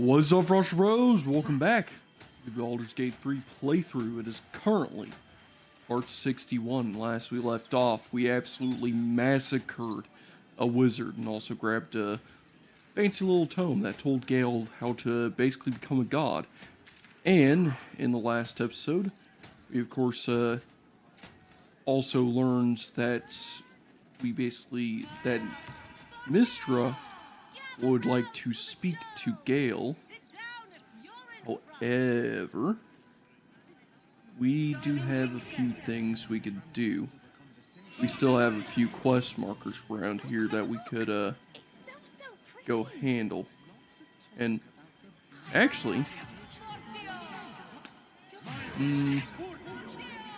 What's up, Rush Bros? Welcome back to the Baldur's Gate 3 playthrough. It is currently part 61. Last we left off, we absolutely massacred a wizard and also grabbed a fancy little tome that told Gale how to basically become a god. And in the last episode, we of course also learned that that Mistra would like to speak to Gale. However, we do have a few things we could do. We still have a few quest markers around here that we could go handle. And actually, you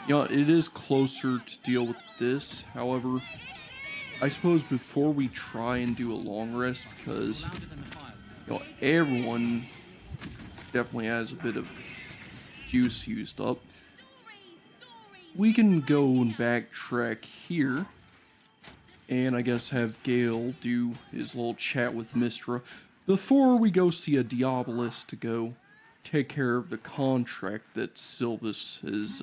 know, it is closer to deal with this. However, I suppose before we try and do a long rest, because you know everyone definitely has a bit of juice used up, we can go and backtrack here, and I guess have Gale do his little chat with Mistra before we go see a Diabolist to go take care of the contract that Sylvis has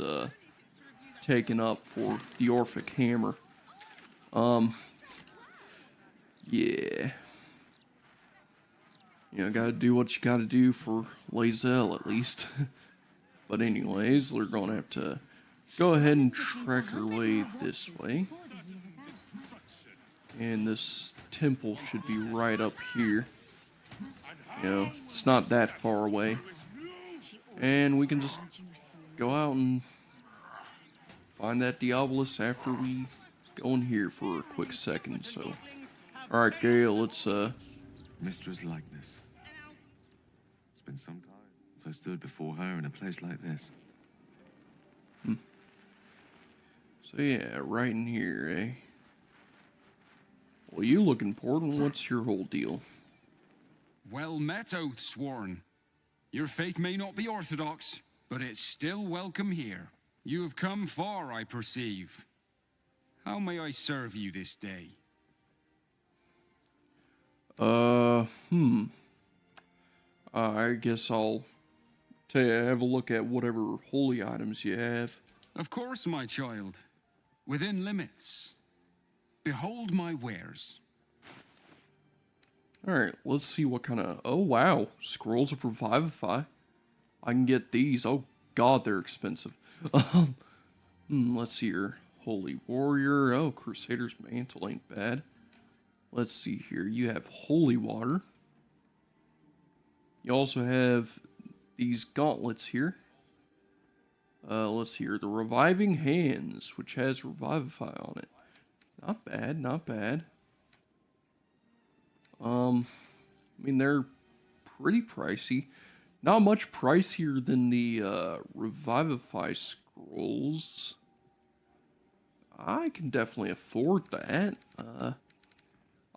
taken up for the Orphic Hammer. Yeah. You know, gotta do what you gotta do for Lae'zel, at least. But anyways, we're gonna have to go ahead and trek our way this way. And this temple should be right up here. You know, it's not that far away. And we can just go out and find that Diabolist after we go in here for a quick second, so. Alright, Gale, let's, Mistra's likeness. It's been some time since I stood before her in a place like this. So yeah, right in here, eh? Well, you look important. What's your whole deal? Well met, Oathsworn. Your faith may not be orthodox, but it's still welcome here. You have come far, I perceive. How may I serve you this day? I guess I'll have a look at whatever holy items you have. Of course, my child. Within limits. Behold my wares. Alright, let's see what kind of... Oh, wow. Scrolls of Revivify. I can get these. Oh, God, they're expensive. Let's see here. Holy Warrior. Oh, Crusader's Mantle ain't bad. Let's see here. You have Holy Water. You also have these gauntlets here. Let's see here. The Reviving Hands, which has Revivify on it. Not bad, not bad. I mean, they're pretty pricey. Not much pricier than the Revivify scrolls. I can definitely afford that.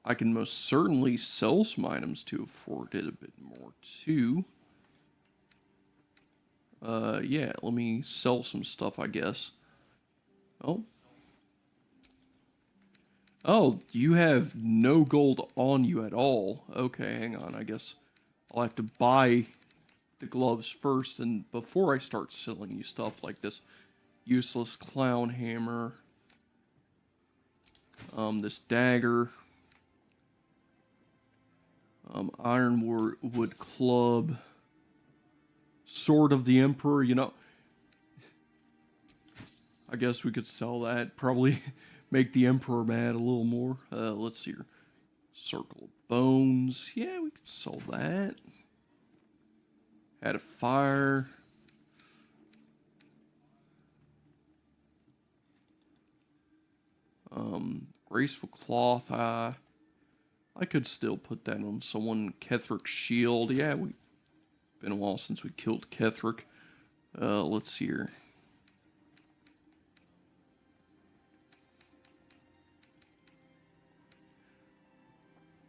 I can most certainly sell some items to afford it a bit more too. Yeah, let me sell some stuff, I guess. Oh, you have no gold on you at all. Okay, hang on. I guess I'll have to buy the gloves first, and before I start selling you stuff like this useless clown hammer, this dagger, ironwood club, sword of the Emperor. You know, I guess we could sell that. Probably make the Emperor mad a little more. Let's see here. Circle of Bones. Yeah, we could sell that. Had a fire. Graceful Cloth. I could still put that on someone. Kethric's Shield. Yeah, been a while since we killed Kethrich. Let's see here.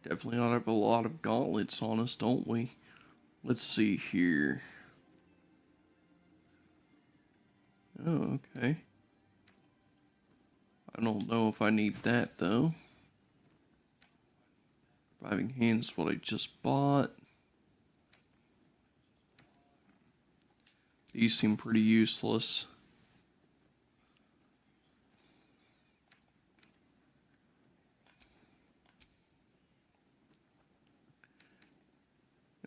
Definitely ought to have a lot of gauntlets on us, don't we? Let's see here. Oh, okay. I don't know if I need that, though. Reviving Hands is what I just bought. These seem pretty useless.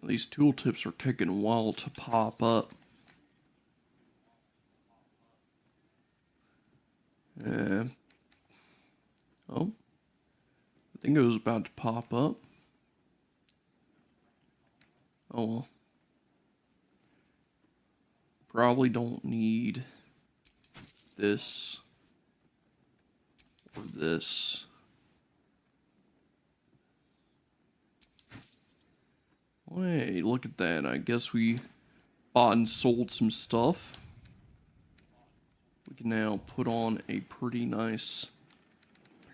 These tooltips are taking a while to pop up. Oh, I think it was about to pop up. Oh well. Probably don't need this or this. Wait, look at that. I guess we bought and sold some stuff. We can now put on a pretty nice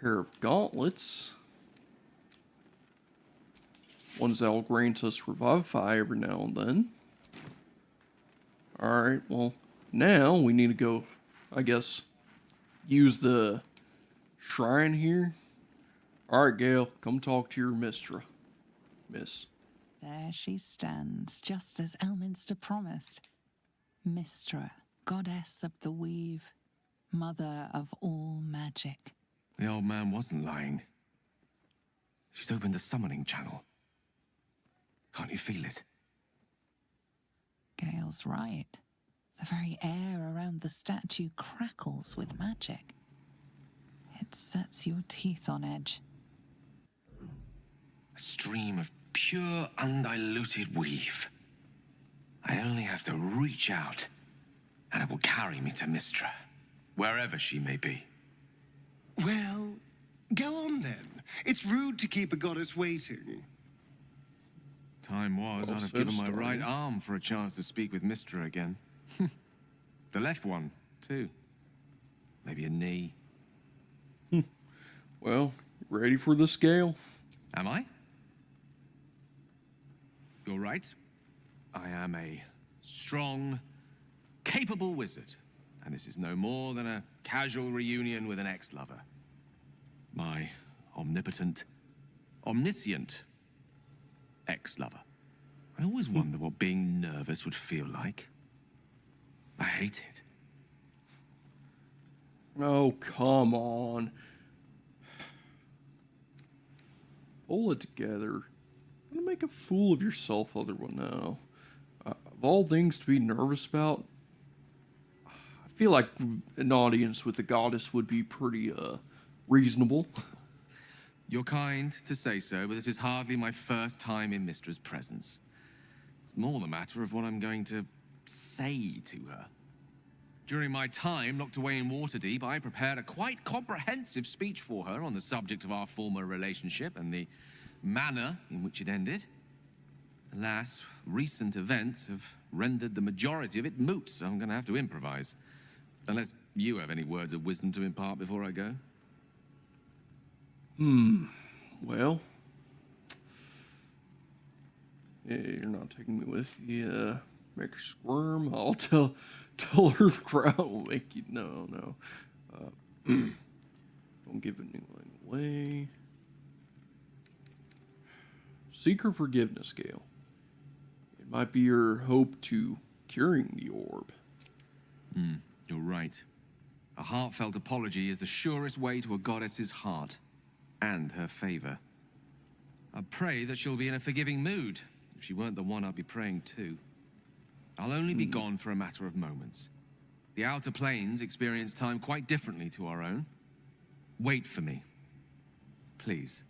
pair of gauntlets. Ones that will grant us Revivify every now and then. Alright, well, now we need to go, I guess, use the shrine here. Alright, Gale, come talk to your Mistra. Miss. There she stands, just as Elminster promised. Mistra, goddess of the weave, mother of all magic. The old man wasn't lying. She's opened the summoning channel. Can't you feel it? Gale's right. The very air around the statue crackles with magic. It sets your teeth on edge. A stream of pure, undiluted weave. I only have to reach out, and it will carry me to Mistra, wherever she may be. Well, go on then. It's rude to keep a goddess waiting. Time was, I'd have given my right arm for a chance to speak with Mistra again. The left one, too. Maybe a knee. Well, ready for the scale? Am I? You're right. I am a strong, capable wizard. And this is no more than a casual reunion with an ex-lover. My omnipotent, omniscient ex-lover. I always wonder what being nervous would feel like. I hate it. Oh, come on. Pull it together. You're gonna make a fool of yourself, other one now. Of all things to be nervous about, I feel like an audience with the goddess would be pretty reasonable. You're kind to say so, but this is hardly my first time in Mistra's presence. It's more the matter of what I'm going to say to her. During my time locked away in Waterdeep, I prepared a quite comprehensive speech for her on the subject of our former relationship and the manner in which it ended. Alas, recent events have rendered the majority of it moot, so I'm going to have to improvise. Unless you have any words of wisdom to impart before I go. Well, yeah, you're not taking me with you. Make her squirm. I'll tell her the crowd will make you. No. Don't give anything away. Seek her forgiveness, Gale. It might be your hope to curing the orb. You're right. A heartfelt apology is the surest way to a goddess's heart and her favor. I pray that she'll be in a forgiving mood. If she weren't the one I'd be praying to. I'll only be gone for a matter of moments. The Outer Planes experience time quite differently to our own. Wait for me. Please.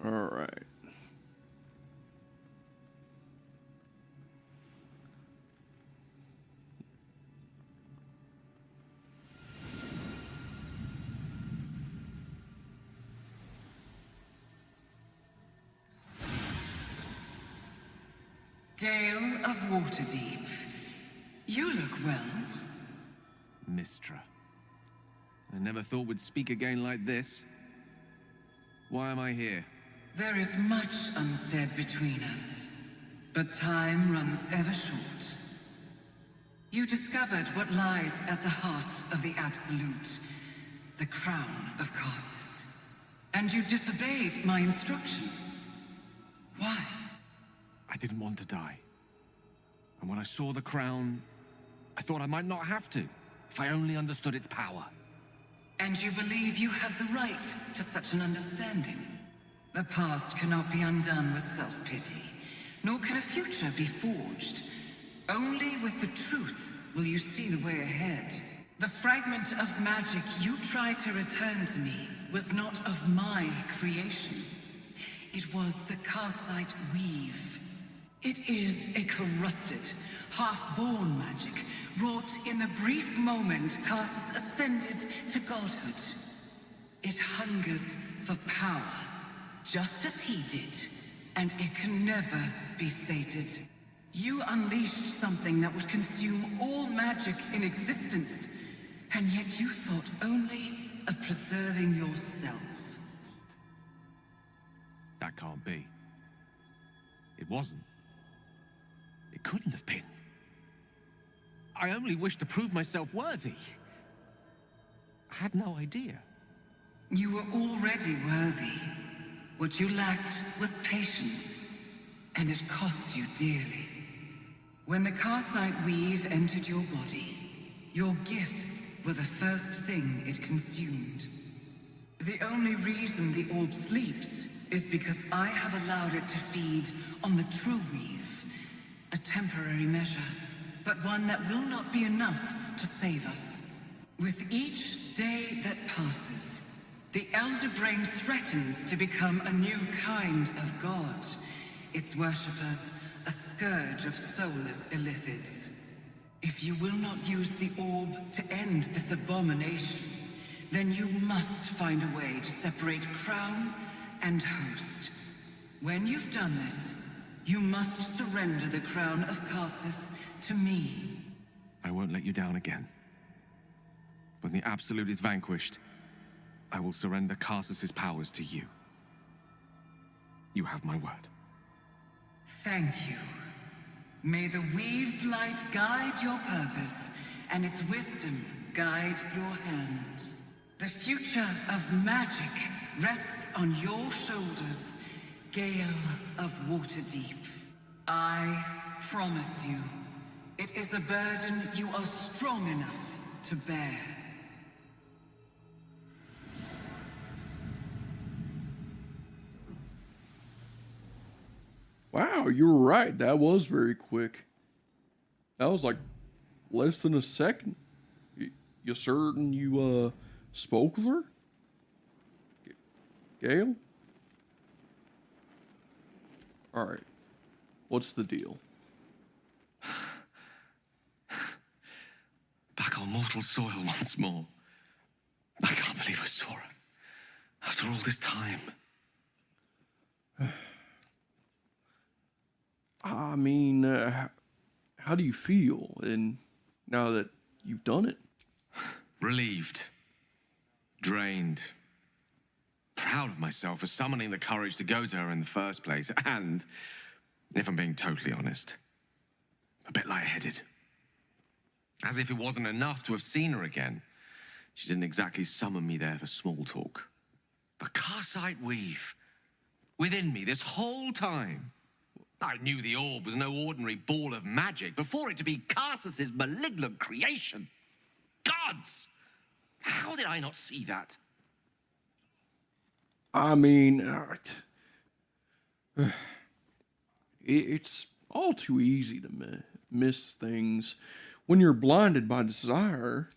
All right. Gale of Waterdeep, you look well. Mistra. I never thought we'd speak again like this. Why am I here? There is much unsaid between us, but time runs ever short. You discovered what lies at the heart of the Absolute, the crown of Karsus. And you disobeyed my instruction. Why? I didn't want to die. And when I saw the crown, I thought I might not have to, if I only understood its power. And you believe you have the right to such an understanding? The past cannot be undone with self-pity, nor can a future be forged. Only with the truth will you see the way ahead. The fragment of magic you tried to return to me was not of my creation. It was the Karsite Weave. It is a corrupted, half-born magic, wrought in the brief moment Karsus ascended to godhood. It hungers for power, just as he did, and it can never be sated. You unleashed something that would consume all magic in existence, and yet you thought only of preserving yourself. That can't be. It wasn't. It couldn't have been. I only wished to prove myself worthy. I had no idea. You were already worthy. What you lacked was patience, and it cost you dearly. When the Karsite Weave entered your body, your gifts were the first thing it consumed. The only reason the orb sleeps is because I have allowed it to feed on the true weave. A temporary measure, but one that will not be enough to save us. With each day that passes, the Elder Brain threatens to become a new kind of god. Its worshippers, a scourge of soulless illithids. If you will not use the orb to end this abomination, then you must find a way to separate crown and host. When you've done this, you must surrender the crown of Karsus to me. I won't let you down again. When the Absolute is vanquished, I will surrender Karsus's powers to you. You have my word. Thank you. May the Weave's light guide your purpose, and its wisdom guide your hand. The future of magic rests on your shoulders, Gale of Waterdeep. I promise you, it is a burden you are strong enough to bear. Wow, you were right. That was very quick. That was like less than a second. You certain you spoke with her? Gale? Alright. What's the deal? Back on mortal soil once more. I can't believe I saw her. After all this time. I mean, how do you feel now that you've done it? Relieved. Drained. Proud of myself for summoning the courage to go to her in the first place. And, if I'm being totally honest, a bit lightheaded. As if it wasn't enough to have seen her again. She didn't exactly summon me there for small talk. The Karsite Weave. Within me this whole time. I knew the orb was no ordinary ball of magic before it to be Karsus's malignant creation. Gods! How did I not see that? I mean, it's all too easy to miss things when you're blinded by desire.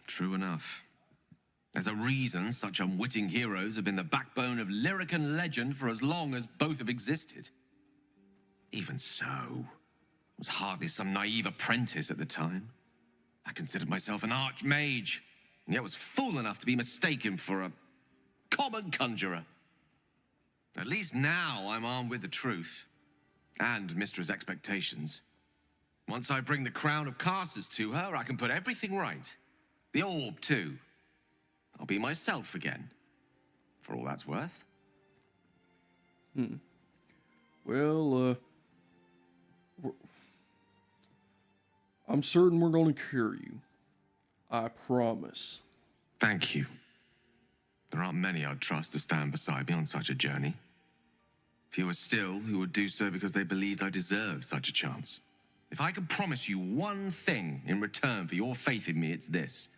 True enough. There's a reason such unwitting heroes have been the backbone of lyric and legend for as long as both have existed. Even so, I was hardly some naive apprentice at the time. I considered myself an archmage, and yet was fool enough to be mistaken for a common conjurer. At least now I'm armed with the truth, and Mistra's expectations. Once I bring the crown of Karsus to her, I can put everything right. The orb, too. I'll be myself again, for all that's worth. Well, I'm certain we're going to cure you. I promise. Thank you. There aren't many I'd trust to stand beside me on such a journey. Fewer still who would do so because they believed I deserved such a chance. If I could promise you one thing in return for your faith in me, it's this.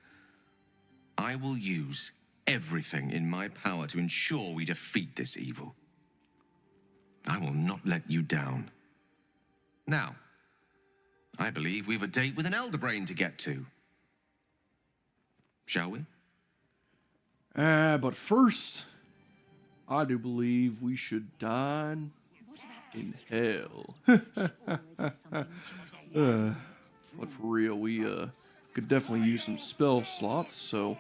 I will use everything in my power to ensure we defeat this evil. I will not let you down. Now, I believe we've a date with an elder brain to get to. Shall we? But first, I do believe we should dine in hell. But for real, we could definitely use some spell slots, so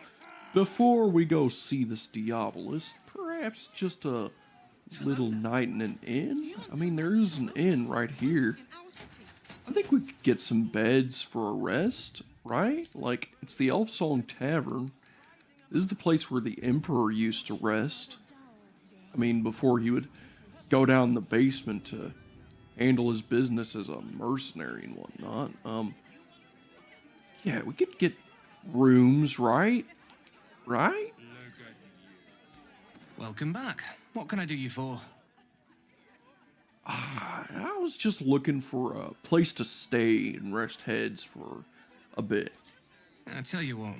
before we go see this Diabolist, perhaps just a little night in an inn? I mean, there is an inn right here. I think we could get some beds for a rest, right? Like, it's the Elf Song Tavern. This is the place where the Emperor used to rest. I mean, before he would go down the basement to handle his business as a mercenary and whatnot. Yeah, we could get rooms, right? Right? Welcome back. What can I do you for? I was just looking for a place to stay and rest heads for a bit. I tell you what,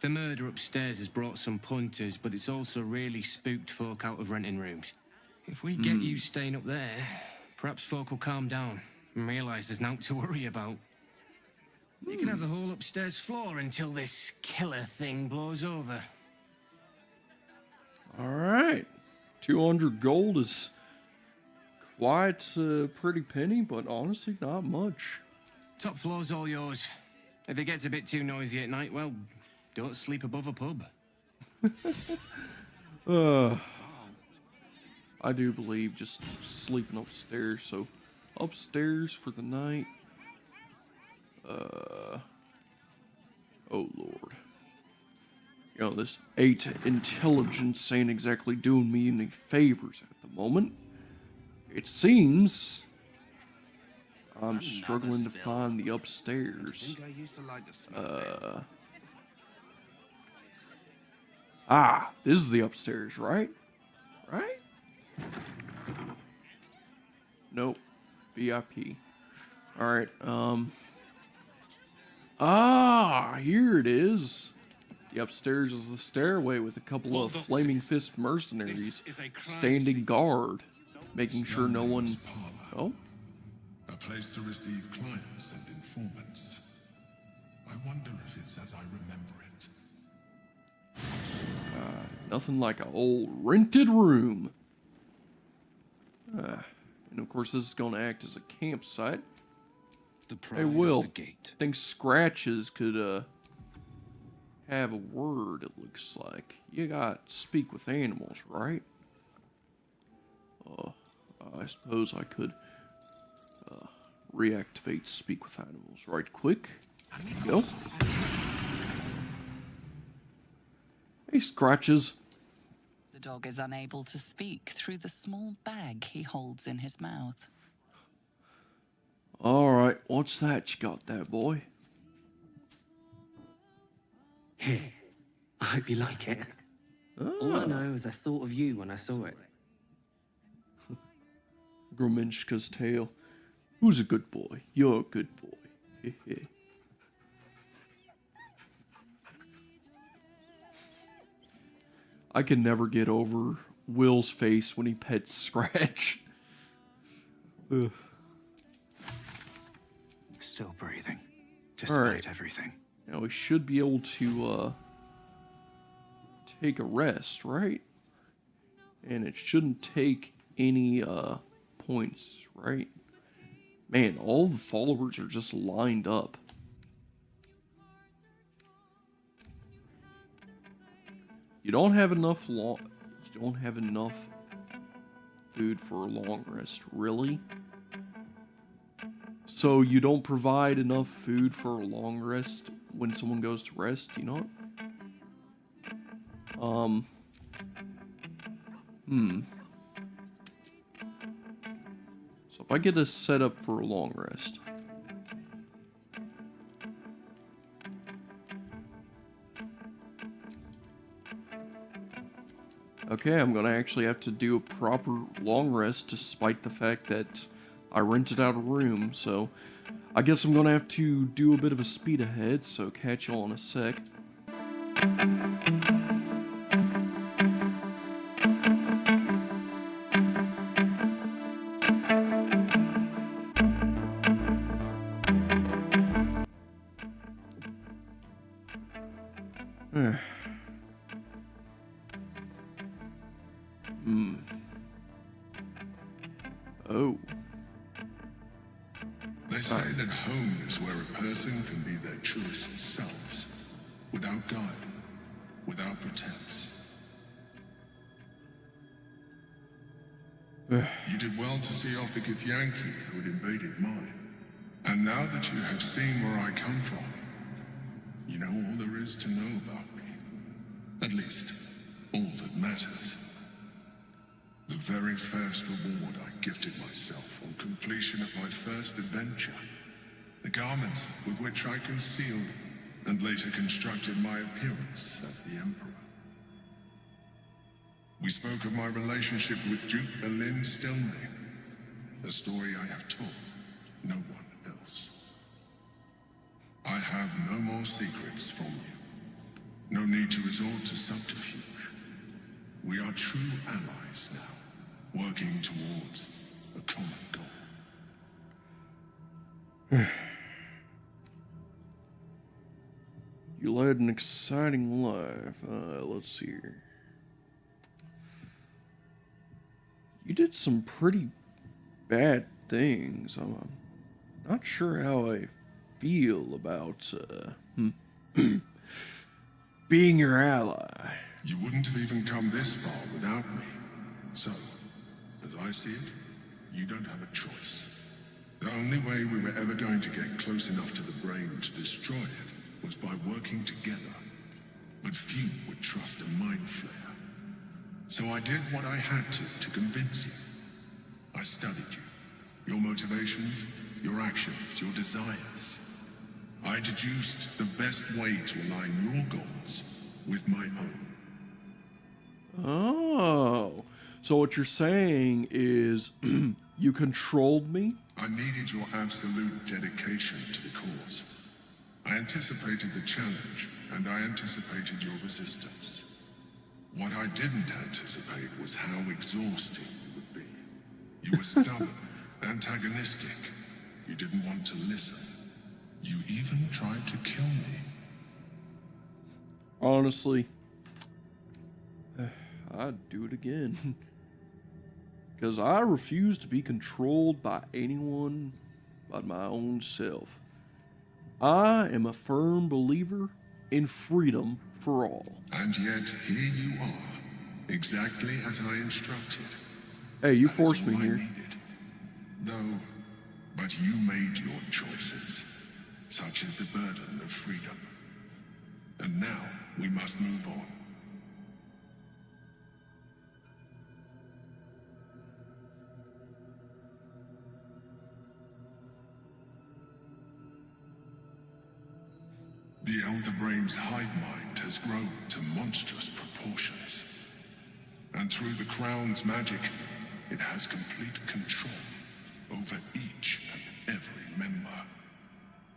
the murder upstairs has brought some punters, but it's also really spooked folk out of renting rooms. If we get you staying up there, perhaps folk will calm down and realise there's naught to worry about. You can have the whole upstairs floor until this killer thing blows over. Alright. 200 gold is quite a pretty penny, but honestly, not much. Top floor's all yours. If it gets a bit too noisy at night, well, don't sleep above a pub. I do believe just sleeping upstairs, so upstairs for the night. Oh lord. You know, this 8 intelligence ain't exactly doing me any favors at the moment. It seems I'm struggling to find the upstairs. This is the upstairs, right? Right? Nope. VIP. Alright, here it is. The upstairs is the stairway with a couple of Flaming Fist mercenaries standing guard, making sure no one... Oh? A place to receive clients and informants. I wonder if it's as I remember it. Nothing like an old rented room. And of course this is going to act as a campsite. Hey Will, think Scratches could have a word, it looks like. You got speak with animals, right? I suppose I could reactivate speak with animals right quick. Go. Hey Scratches. The dog is unable to speak through the small bag he holds in his mouth. Alright, what's that you got there, boy? Here, I hope you like it. All I know is I thought of you when I saw it. Grominchka's tail. Who's a good boy? You're a good boy. I can never get over Will's face when he pets Scratch. Ugh. Still breathing, despite everything. Now we should be able to take a rest, right? And it shouldn't take any points, right? Man, all the followers are just lined up. You don't have enough food for a long rest, really? So you don't provide enough food for a long rest when someone goes to rest, you know? So if I get a setup for a long rest. Okay, I'm gonna actually have to do a proper long rest despite the fact that I rented out a room, so I guess I'm gonna have to do a bit of a speed ahead, so catch y'all in a sec. Oh. They say that home is where a person can be their truest selves, without guile, without pretense. You did well to see off the Githyanki who had invaded mine. And now that you have seen where I come from, you know all there is to know about me. At least, all that matters. The very first reward I gifted myself on completion of my first adventure. The garments with which I concealed and later constructed my appearance as the Emperor. We spoke of my relationship with Duke Berlin Stilme, a story I have told no one else. I have no more secrets from you. No need to resort to subterfuge. We are true allies now, working towards a common goal. You led an exciting life. Let's see here. You did some pretty bad things. I'm not sure how I feel about being your ally. You wouldn't have even come this far without me. So, as I see it, you don't have a choice. The only way we were ever going to get close enough to the brain to destroy it was by working together. But few would trust a mind flayer. So I did what I had to convince you. I studied you, your motivations, your actions, your desires. I deduced the best way to align your goals with my own. Oh, so what you're saying is you controlled me? I needed your absolute dedication to the cause. I anticipated the challenge, and I anticipated your resistance. What I didn't anticipate was how exhausting you would be. You were stubborn, antagonistic. You didn't want to listen. You even tried to kill me. Honestly, I'd do it again. Because I refuse to be controlled by anyone but my own self. I am a firm believer in freedom for all. And yet, here you are, exactly as I instructed. Hey, you That is forced me all I here. needed. Though, but you made your choices, such as the burden of freedom. And now, we must move on. The Elder Brain's hive mind has grown to monstrous proportions. And through the Crown's magic, it has complete control over each and every member.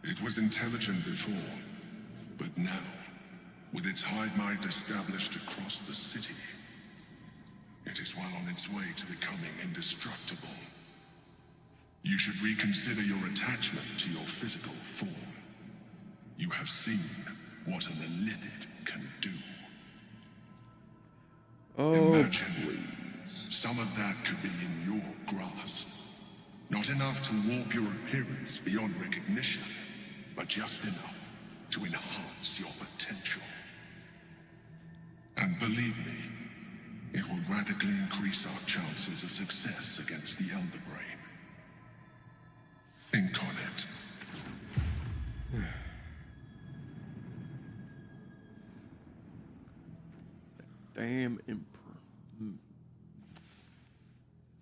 It was intelligent before, but now, with its hive mind established across the city, it is well on its way to becoming indestructible. You should reconsider your attachment to your physical form. You have seen what an illithid can do. Oh, Imagine please. some of that could be in your grasp. Not enough to warp your appearance beyond recognition, but just enough to enhance your potential. And believe me, it will radically increase our chances of success against the Elder Brain. Think on it. Damn Emperor.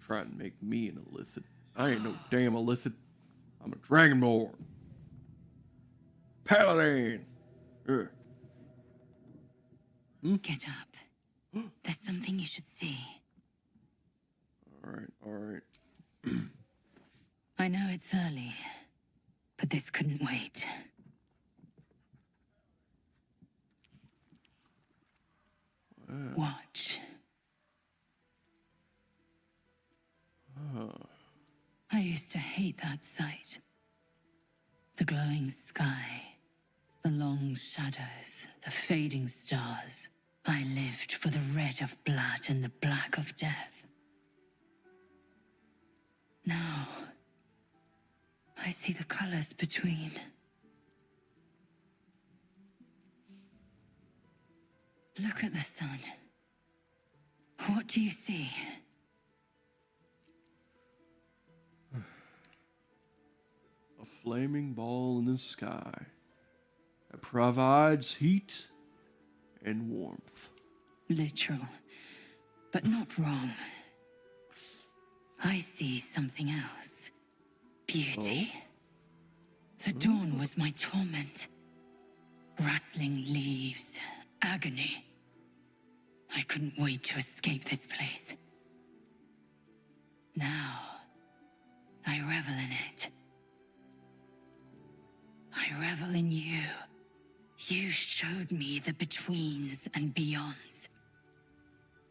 Try and make me an illithid. I ain't no damn illithid. I'm a dragonborn. Paladin. Get up. There's something you should see. Alright, alright. I know it's early, but this couldn't wait. Watch. I used to hate that sight. The glowing sky, the long shadows, the fading stars. I lived for the red of blood and the black of death. Now, I see the colors between. Look at the sun. What do you see? A flaming ball in the sky that provides heat and warmth. Literal, but not wrong. I see something else. Beauty. The dawn was my torment. Rustling leaves, agony. I couldn't wait to escape this place. Now, I revel in it. I revel in you. You showed me the betweens and beyonds.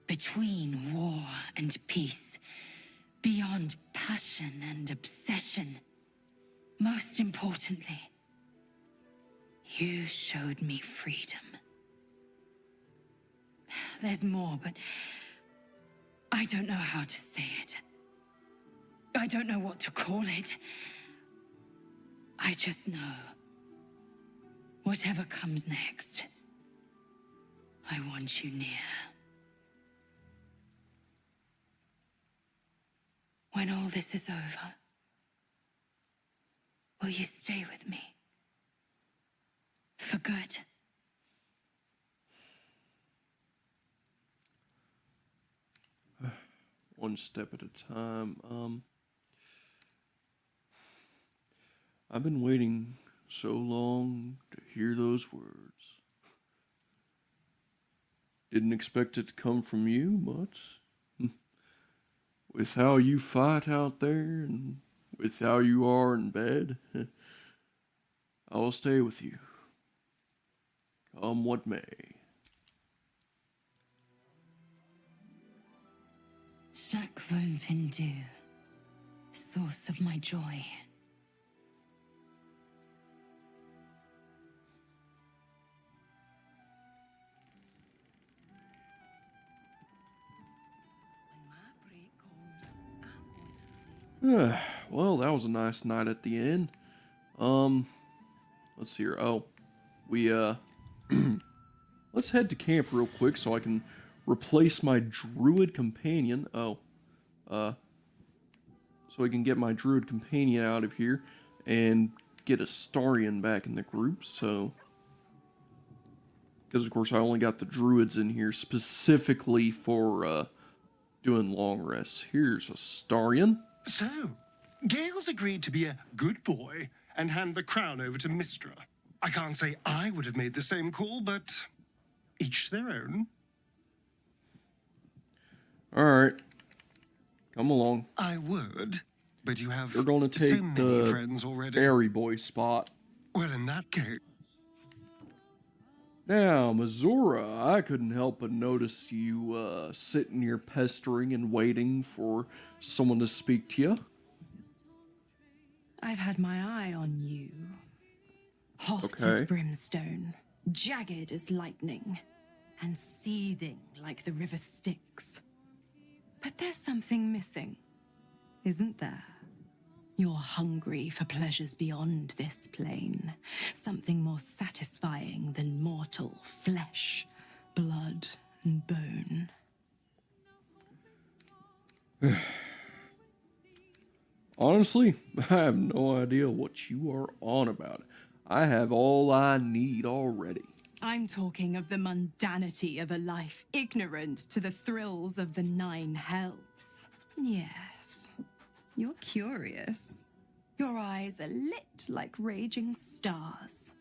Between war and peace. Beyond passion and obsession. Most importantly, you showed me freedom. There's more, but I don't know how to say it. I don't know what to call it. I just know, whatever comes next, I want you near. When all this is over, will you stay with me? For good? One step at a time. I've been waiting so long to hear those words. Didn't expect it to come from you, but with how you fight out there and with how you are in bed, I will stay with you, come what may. Chaque Vindu, source of my joy. Well, that was a nice night at the end. Let's see here. Oh, we, let's head to camp real quick so I can replace my druid companion. So I can get my druid companion out of here and get Astarion back in the group. So, because of course I only got the druids in here specifically for doing long rests. Here's Astarion. So, Gale's agreed to be a good boy and hand the crown over to Mistra. I can't say I would have made the same call, but each their own. Alright. Come along. I would, but you have You're going to take so many the friends already. Berry Boy spot. Well, in that case... Now, Missoura, I couldn't help but notice you sitting here pestering and waiting for someone to speak to you. I've had my eye on you. Hot as brimstone, jagged as lightning, and seething like the river Styx. But there's something missing, isn't there? You're hungry for pleasures beyond this plane. Something more satisfying than mortal flesh, blood, and bone. Honestly, I have no idea what you are on about. I have all I need already. I'm talking of the mundanity of a life ignorant to the thrills of the 9 hells. Yes. You're curious. Your eyes are lit like raging stars.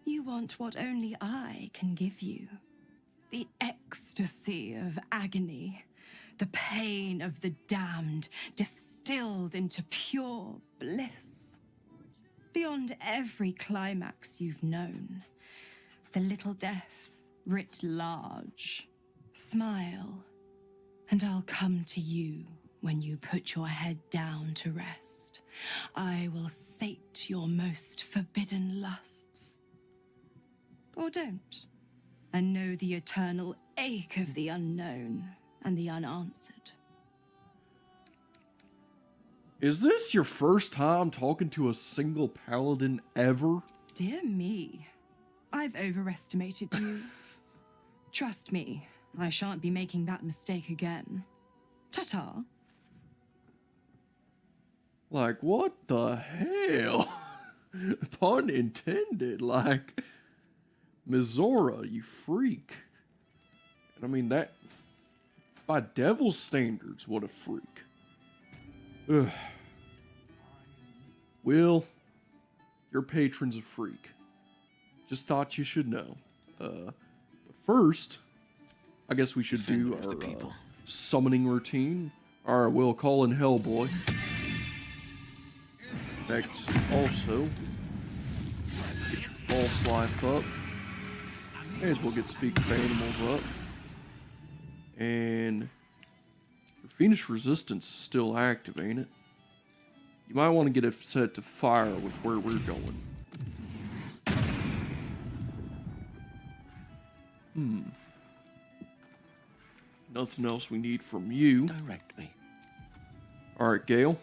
You want what only I can give you. The ecstasy of agony. The pain of the damned distilled into pure bliss. beyond every climax you've known. The little death writ large. Smile, and I'll come to you when you put your head down to rest. I will sate your most forbidden lusts. Or don't, and know the eternal ache of the unknown and the unanswered. Is this your first time talking to a single paladin ever? Dear me, I've overestimated you. Trust me, I shan't be making that mistake again. Ta-ta. Like, what the hell? Pun intended. Like, Mizora, you freak. And I mean, that, by devil's standards, what a freak. Ugh. Will, your patron's a freak. Just thought you should know. But first, I guess we should do our summoning routine. Alright, we'll call in Hellboy. Next, also, get your false life up. May as well get Speak of Animals up. And your Phoenix Resistance is still active, ain't it? You might want to get it set to fire with where we're going. Nothing else we need from you. Direct me. Alright, Gale.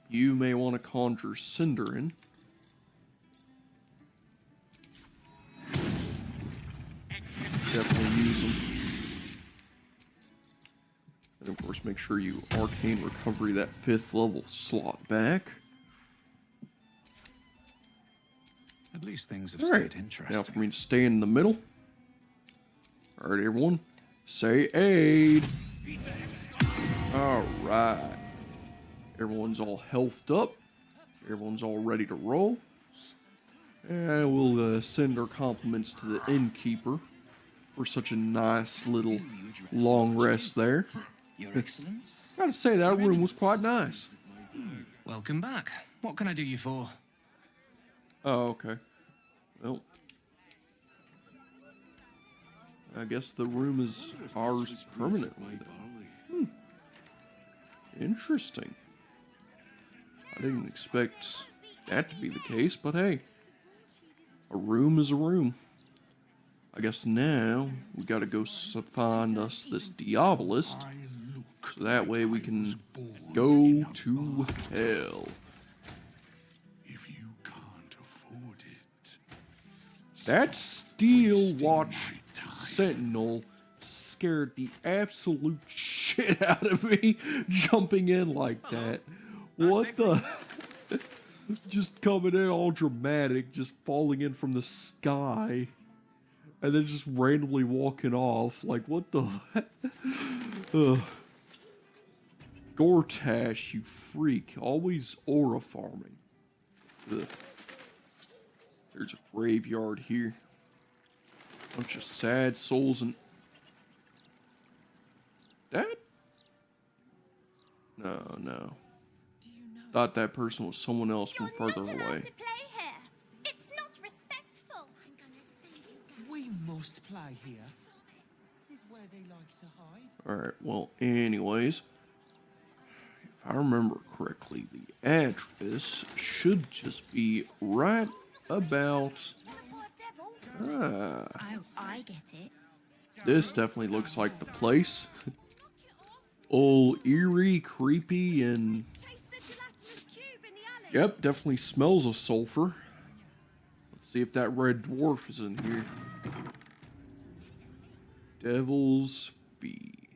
You may want to conjure Cinderin. Definitely use them. And of course, make sure you Arcane Recovery that 5th level slot back. At least things have Alright, stayed interesting. now for me to stay in the middle. Alright, everyone. Say aid. Alright. Everyone's all healthed up. Everyone's all ready to roll. And we'll send our compliments to the innkeeper for such a nice little long rest there. Your Excellence? Gotta say, that room was quite nice. Welcome back. What can I do you for? Oh, okay. Well, I guess the room is ours permanently. Interesting. I didn't expect that to be the case, but hey, a room is a room. I guess now we gotta go find us this Diabolist, so that way we can go to hell. If you can't afford it. That Steel Watch Sentinel scared the absolute shit out of me, jumping in like that. What the? Just coming in all dramatic, just falling in from the sky, and then just randomly walking off. Like, what the? Gortash, you freak. Always aura farming. Ugh. There's a graveyard here. Bunch of sad souls and... That? No. Thought that person was someone else from further away. To play here. It's not respectful. I'm gonna save you guys. We must play here. This is where they like to hide. Alright, well, anyways. If I remember correctly, the address should just be right about... Oh, I get it. This definitely looks like the place. All eerie, creepy, and... Yep, definitely smells of sulfur. Let's see if that red dwarf is in here. Devil's Fee.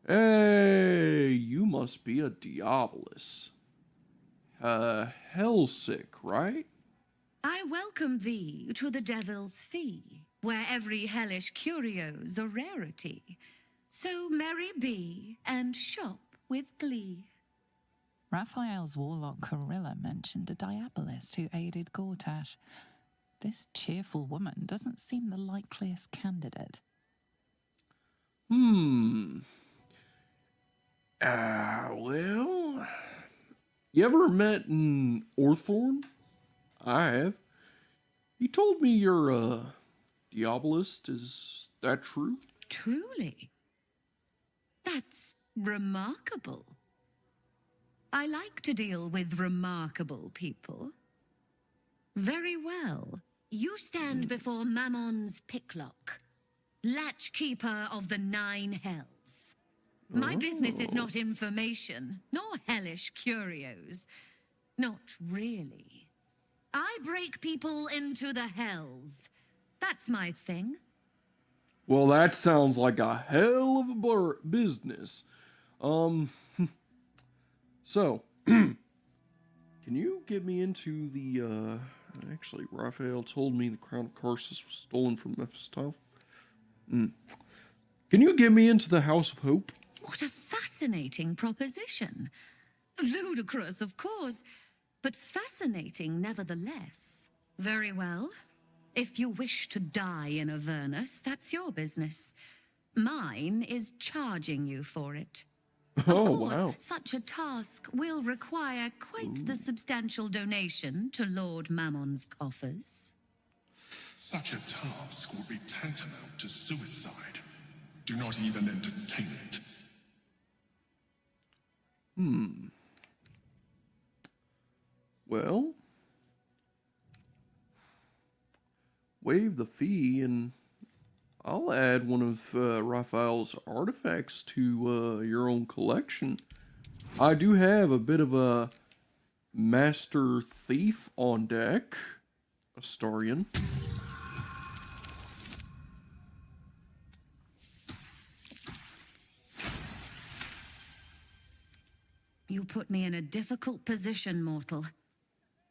Hey, you must be a Diabolist. Hellsick, right? I welcome thee to the Devil's Fee, where every hellish curio's a rarity. So merry be, and shop with glee. Raphael's warlock Corilla mentioned a Diabolist who aided Gortash. This cheerful woman doesn't seem the likeliest candidate. Well... You ever met an Orthorn? I have. He told me you're a Diabolist. Is that true? Truly. That's remarkable. I like to deal with remarkable people. Very well. You stand before Mammon's picklock, latchkeeper of the 9 hells. My business is not information, nor hellish curios. Not really. I break people into the hells. That's my thing. Well, that sounds like a hell of a business. So, can you get me into the, actually, Raphael told me the crown of Karsus was stolen from Mephistopheles. Can you get me into the House of Hope? What a fascinating proposition. Ludicrous, of course, but fascinating nevertheless. Very well. If you wish to die in Avernus, that's your business. Mine is charging you for it. Oh, of course, wow. such a task will require quite the substantial donation to Lord Mammon's coffers. Such a task would be tantamount to suicide. Do not even entertain it. Well, waive the fee and I'll add one of Raphael's artifacts to your own collection. I do have a bit of a master thief on deck, Astarion. You put me in a difficult position, mortal.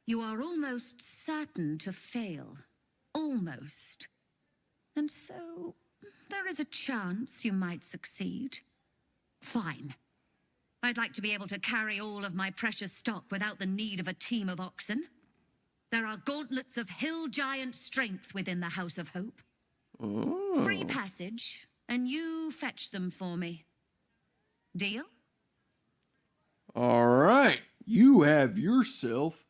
You are almost certain to fail. Almost. And so, there is a chance you might succeed. Fine. I'd like to be able to carry all of my precious stock without the need of a team of oxen. There are gauntlets of hill giant strength within the House of Hope. Oh. Free passage, and you fetch them for me. Deal? All right, you have yourself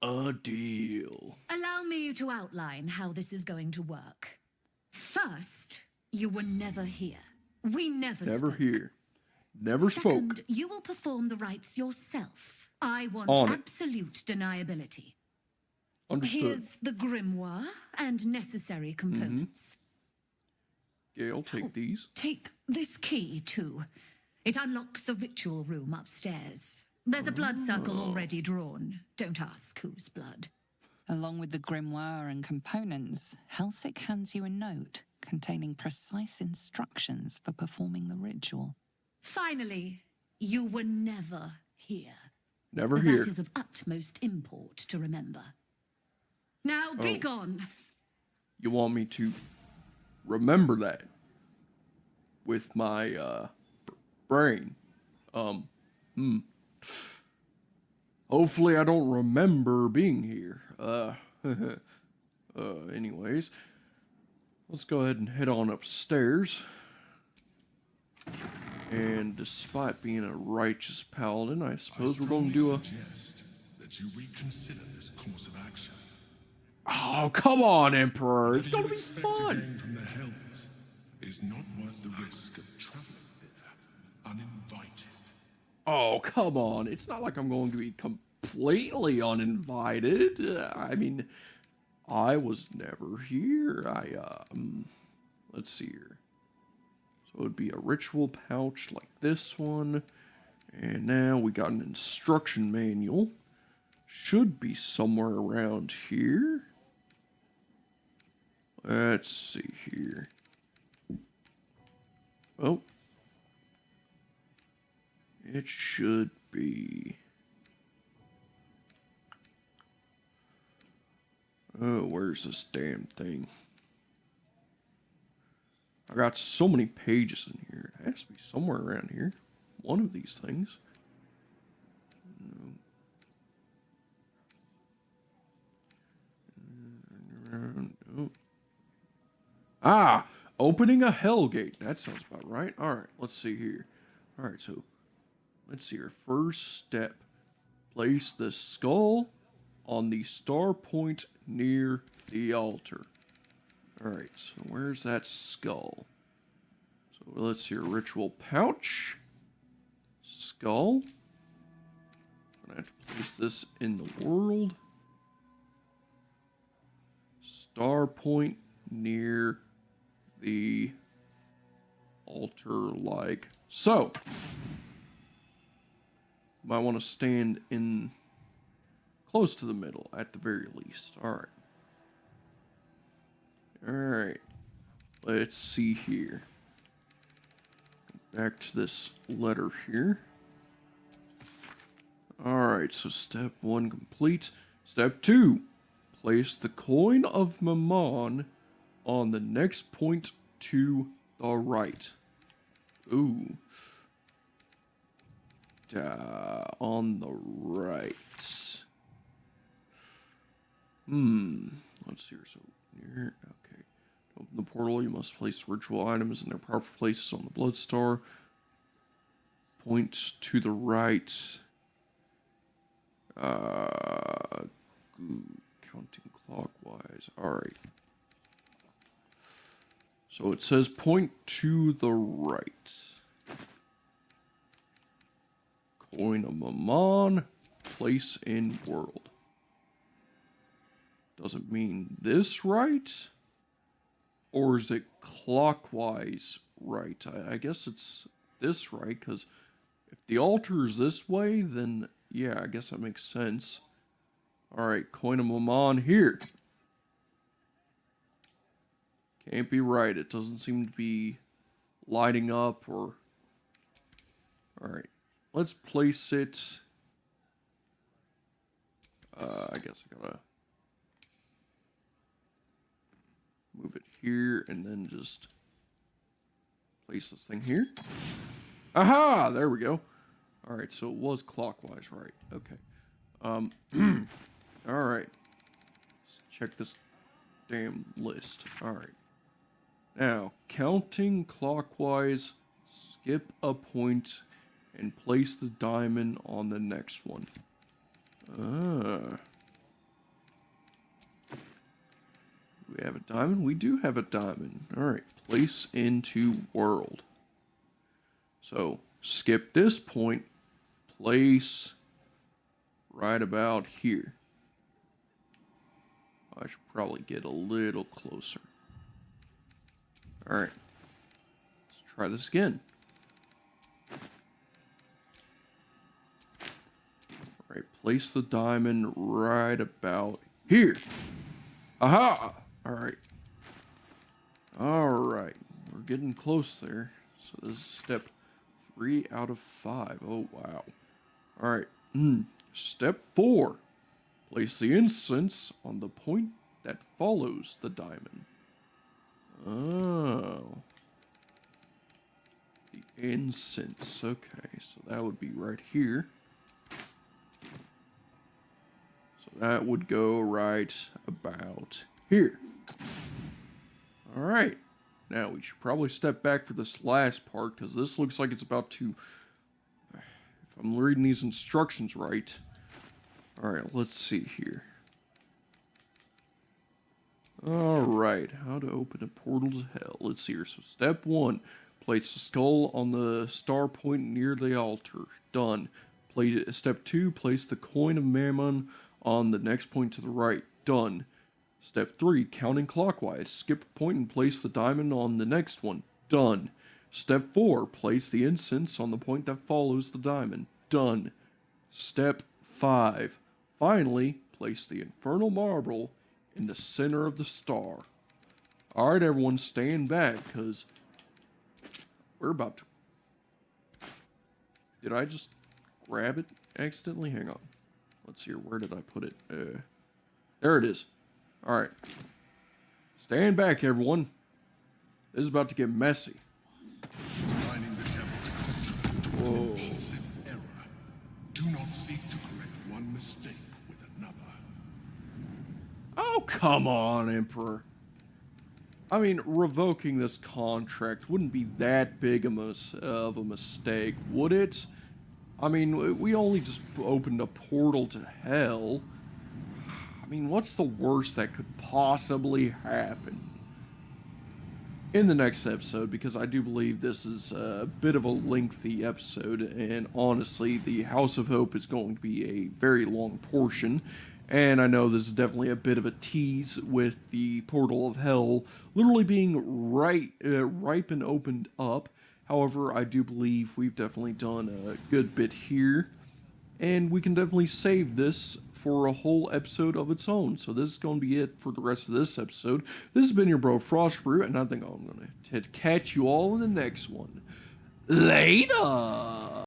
a deal. Allow me to outline how this is going to work. First, you were never here. We never spoke. Here. Never Second, spoke. you will perform the rites yourself. I want On it. absolute deniability. Understood. Here's the grimoire and necessary components. Gale, take these. Take this key, too. It unlocks the ritual room upstairs. There's a blood circle already drawn. Don't ask whose blood. Along with the grimoire and components, Helsik hands you a note containing precise instructions for performing the ritual. Finally, you were never here. Never here. That is of utmost import to remember. Now be gone. You want me to remember that with my brain? Hopefully I don't remember being here. Anyways, let's go ahead and head on upstairs. And despite being a righteous paladin, I suppose we're going to do a... suggest that you reconsider this course of action. Oh, come on, Emperor. It's going to be Expect to fun. gain from the hells is not worth the risk of traveling there uninvited. Oh, come on. It's not like I'm going to be completely uninvited. I mean, I was never here. Let's see here. So it would be a ritual pouch like this one. And now we got an instruction manual. Should be somewhere around here. Let's see here. Oh. It should be. Oh, where's this damn thing? I got so many pages in here. It has to be somewhere around here. One of these things. No. Ah! Opening a hell gate. That sounds about right. Alright, let's see here. Alright, so let's see here. First step. place the skull on the star point near the altar. Alright, so where's that skull? So let's see, ritual pouch. Skull. I'm gonna have to place this in the world. Star point near the altar, like so. Might want to stand in close to the middle at the very least. Alright. Alright. Let's see here. Back to this letter here. Alright, so step 1 complete. Step 2. Place the coin of Mammon on the next point to the right. Ooh. On the right. Let's see here. So, near. Okay. To open the portal, you must place ritual items in their proper places on the blood star. Point to the right. Counting clockwise. Alright. So it says point to the right. Coin of Mammon. Place in world. Does it mean this right? Or is it clockwise right? I guess it's this right, because if the altar is this way, then yeah, I guess that makes sense. Alright, coin of Mammon here. Can't be right. It doesn't seem to be lighting up or... Alright, let's place it... I guess I gotta... move it here and then just place this thing here. Aha! There we go. Alright, so it was clockwise, right. Okay. Alright. Let's check this damn list. Alright. Now, counting clockwise, skip a point, and place the diamond on the next one. We have a diamond? We do have a diamond. Alright, place into world. So, skip this point, place right about here. I should probably get a little closer. Alright, let's try this again. Alright, place the diamond right about here. Aha! Alright. Alright, we're getting close there. So this is step 3 out of 5. Oh, wow. Alright. Step 4. Place the incense on the point that follows the diamond. Oh. The incense. Okay, so that would be right here. So that would go right about here. Alright. Now, we should probably step back for this last part, because this looks like it's about to... If I'm reading these instructions right... Alright, let's see here. Alright, how to open a portal to hell. Let's see here. So, step 1. Place the skull on the star point near the altar. Done. Step 2. Place the coin of Mammon on the next point to the right. Done. Step 3, counting clockwise. Skip a point and place the diamond on the next one. Done. Step 4, place the incense on the point that follows the diamond. Done. Step 5, finally, place the infernal marble in the center of the star. Alright, everyone, stand back, because we're about to... Did I just grab it accidentally? Hang on. Let's see here. Where did I put it? There it is. Alright. Stand back, everyone. This is about to get messy. Signing the devil's contract is an offensive error. Do not seek to correct one mistake with another. Oh, come on, Emperor. I mean, revoking this contract wouldn't be that big of a mistake, would it? I mean, we only just opened a portal to hell. I mean, what's the worst that could possibly happen? In the next episode, because I do believe this is a bit of a lengthy episode, and honestly, the House of Hope is going to be a very long portion, and I know this is definitely a bit of a tease with the Portal of Hell literally being ripe and opened up. However, I do believe we've definitely done a good bit here, and we can definitely save this for a whole episode of its own. So this is going to be it for the rest of this episode. This has been your bro Frostbrew, and I think I'm going to catch you all in the next one. Later!